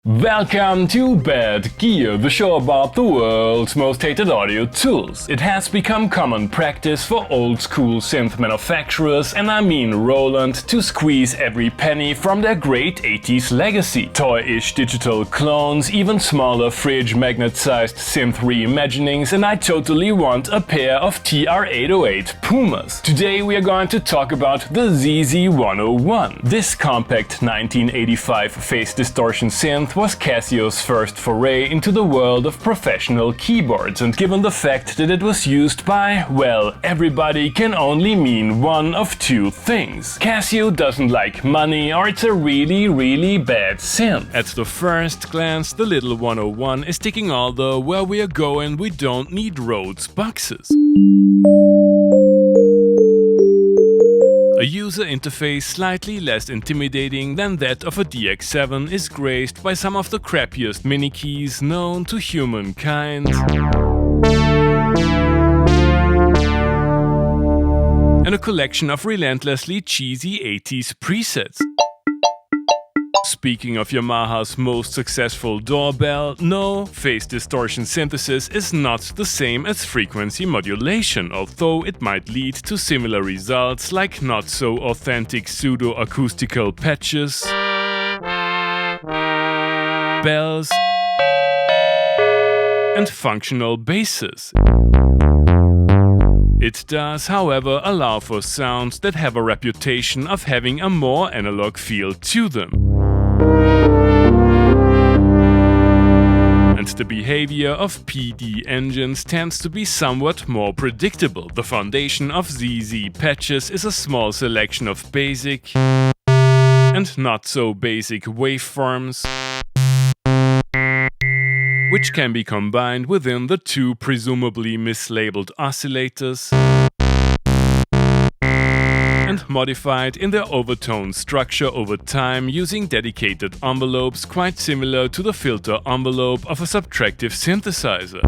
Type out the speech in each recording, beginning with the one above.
Welcome to Bad Gear, the show about the world's most hated audio tools. It has become common practice for old school synth manufacturers, and I mean Roland, to squeeze every penny from their great 80s legacy. Toy-ish digital clones, even smaller fridge magnet-sized synth reimaginings, and I totally want a pair of TR-808 Pumas. Today we are going to talk about the ZZ-101. This compact 1985 Phase Distortion synth was Casio's first foray into the world of professional keyboards, and given the fact that it was used by, well, everybody can only mean one of two things. Casio doesn't like money, or it's a really bad synth. At the first glance, the little 101 is ticking all the where we are going, we don't need roads boxes. A user interface slightly less intimidating than that of a DX7 is graced by some of the crappiest mini keys known to humankind, and a collection of relentlessly cheesy 80s presets. Speaking of Yamaha's most successful doorbell, no, phase distortion synthesis is not the same as frequency modulation, although it might lead to similar results like not so authentic pseudo-acoustical patches, bells, and functional basses. It does, however, allow for sounds that have a reputation of having a more analog feel to them. And the behavior of PD engines tends to be somewhat more predictable. The foundation of ZZ patches is a small selection of basic and not so basic waveforms, which can be combined within the two presumably mislabeled oscillators and modified in their overtone structure over time using dedicated envelopes quite similar to the filter envelope of a subtractive synthesizer.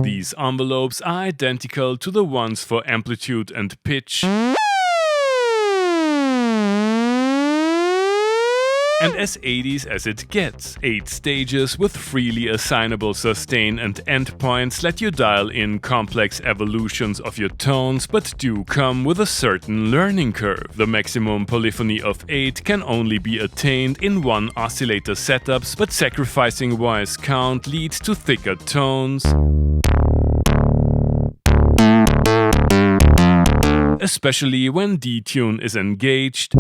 These envelopes are identical to the ones for amplitude and pitch, and as 80s as it gets. 8 stages with freely assignable sustain and endpoints let you dial in complex evolutions of your tones, but do come with a certain learning curve. The maximum polyphony of 8 can only be attained in one oscillator setups, but sacrificing voice count leads to thicker tones, especially when Detune is engaged,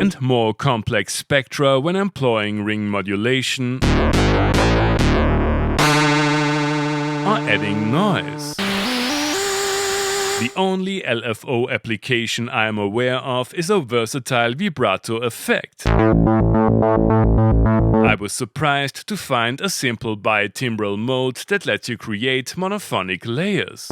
and more complex spectra when employing ring modulation or adding noise. The only LFO application I am aware of is a versatile vibrato effect. I was surprised to find a simple bitimbral mode that lets you create monophonic layers.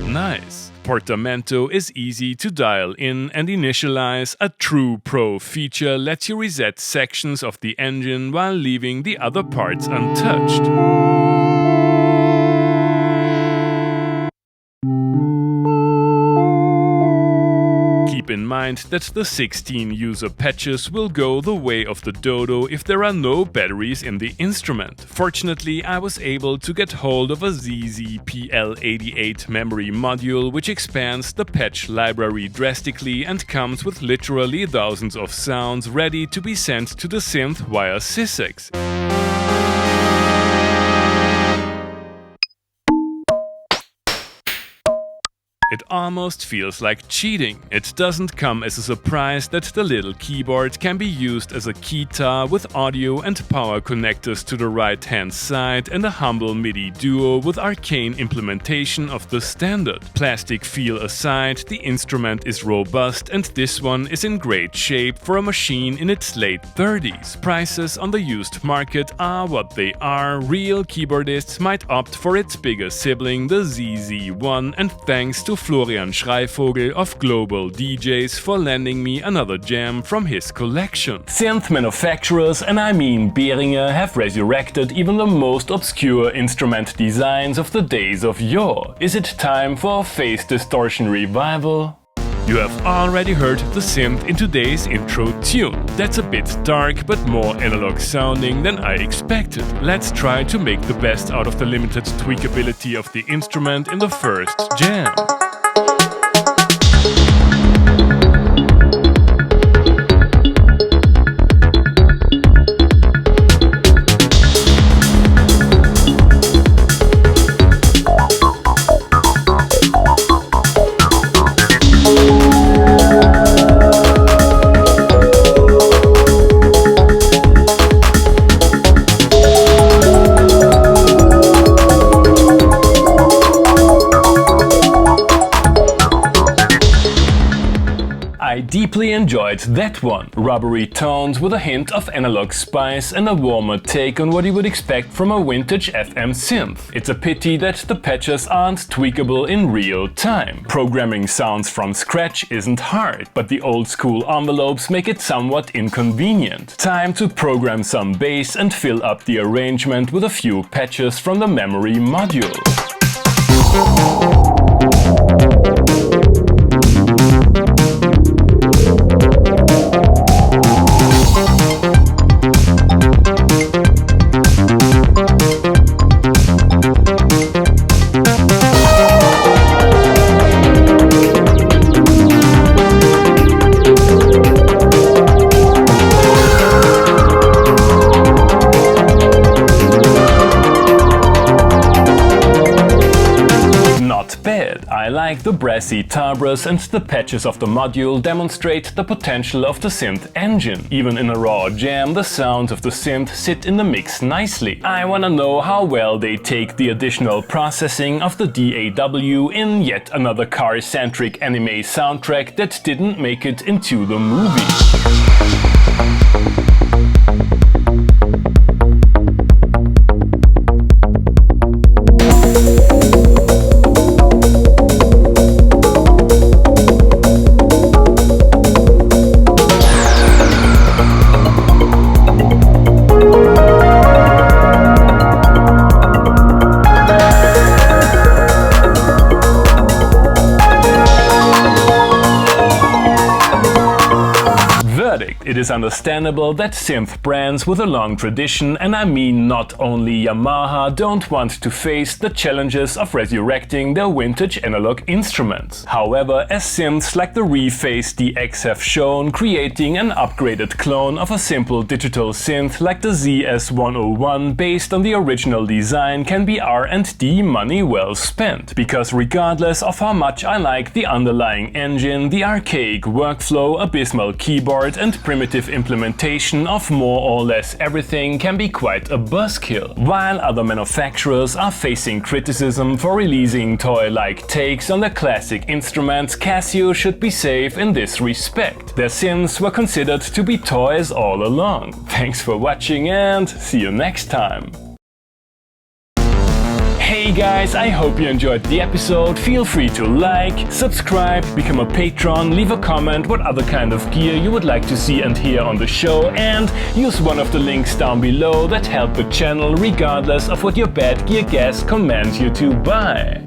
Nice. Portamento is easy to dial in, and Initialize, a true pro feature, lets you reset sections of the engine while leaving the other parts untouched. Keep in mind that the 16 user patches will go the way of the dodo if there are no batteries in the instrument. Fortunately, I was able to get hold of a ZZ-PL88 memory module which expands the patch library drastically and comes with literally thousands of sounds ready to be sent to the synth via sysex. It almost feels like cheating. It doesn't come as a surprise that the little keyboard can be used as a keytar with audio and power connectors to the right hand side and a humble MIDI duo with arcane implementation of the standard. Plastic feel aside, the instrument is robust, and this one is in great shape for a machine in its late 30s. Prices on the used market are what they are. Real keyboardists might opt for its bigger sibling, the ZZ-1, and thanks to Florian Schreivogel of Global DJs for lending me another gem from his collection. Synth manufacturers, and I mean Behringer, have resurrected even the most obscure instrument designs of the days of yore. Is it time for a Phase Distortion revival? You have already heard the synth in today's intro tune. That's a bit dark but more analog sounding than I expected. Let's try to make the best out of the limited tweakability of the instrument in the first jam. I deeply enjoyed that one. Rubbery tones with a hint of analog spice and a warmer take on what you would expect from a vintage FM synth. It's a pity that the patches aren't tweakable in real time. Programming sounds from scratch isn't hard, but the old school envelopes make it somewhat inconvenient. Time to program some bass and fill up the arrangement with a few patches from the memory module. I like the brassy timbre, and the patches of the module demonstrate the potential of the synth engine. Even in a raw jam, the sounds of the synth sit in the mix nicely. I wanna know how well they take the additional processing of the DAW in yet another car-centric anime soundtrack that didn't make it into the movie. It is understandable that synth brands with a long tradition, and I mean not only Yamaha, don't want to face the challenges of resurrecting their vintage analog instruments. However, as synths like the Rephase DX have shown, creating an upgraded clone of a simple digital synth like the ZS101 based on the original design can be R&D money well spent. Because regardless of how much I like the underlying engine, the archaic workflow, abysmal keyboard and primitive implementation of more or less everything can be quite a buzzkill. While other manufacturers are facing criticism for releasing toy-like takes on their classic instruments, Casio should be safe in this respect. Their synths were considered to be toys all along. Thanks for watching and see you next time. Hey guys, I hope you enjoyed the episode. Feel free to like, subscribe, become a patron, leave a comment what other kind of gear you would like to see and hear on the show, and use one of the links down below that help the channel regardless of what your bad gear gas commands you to buy.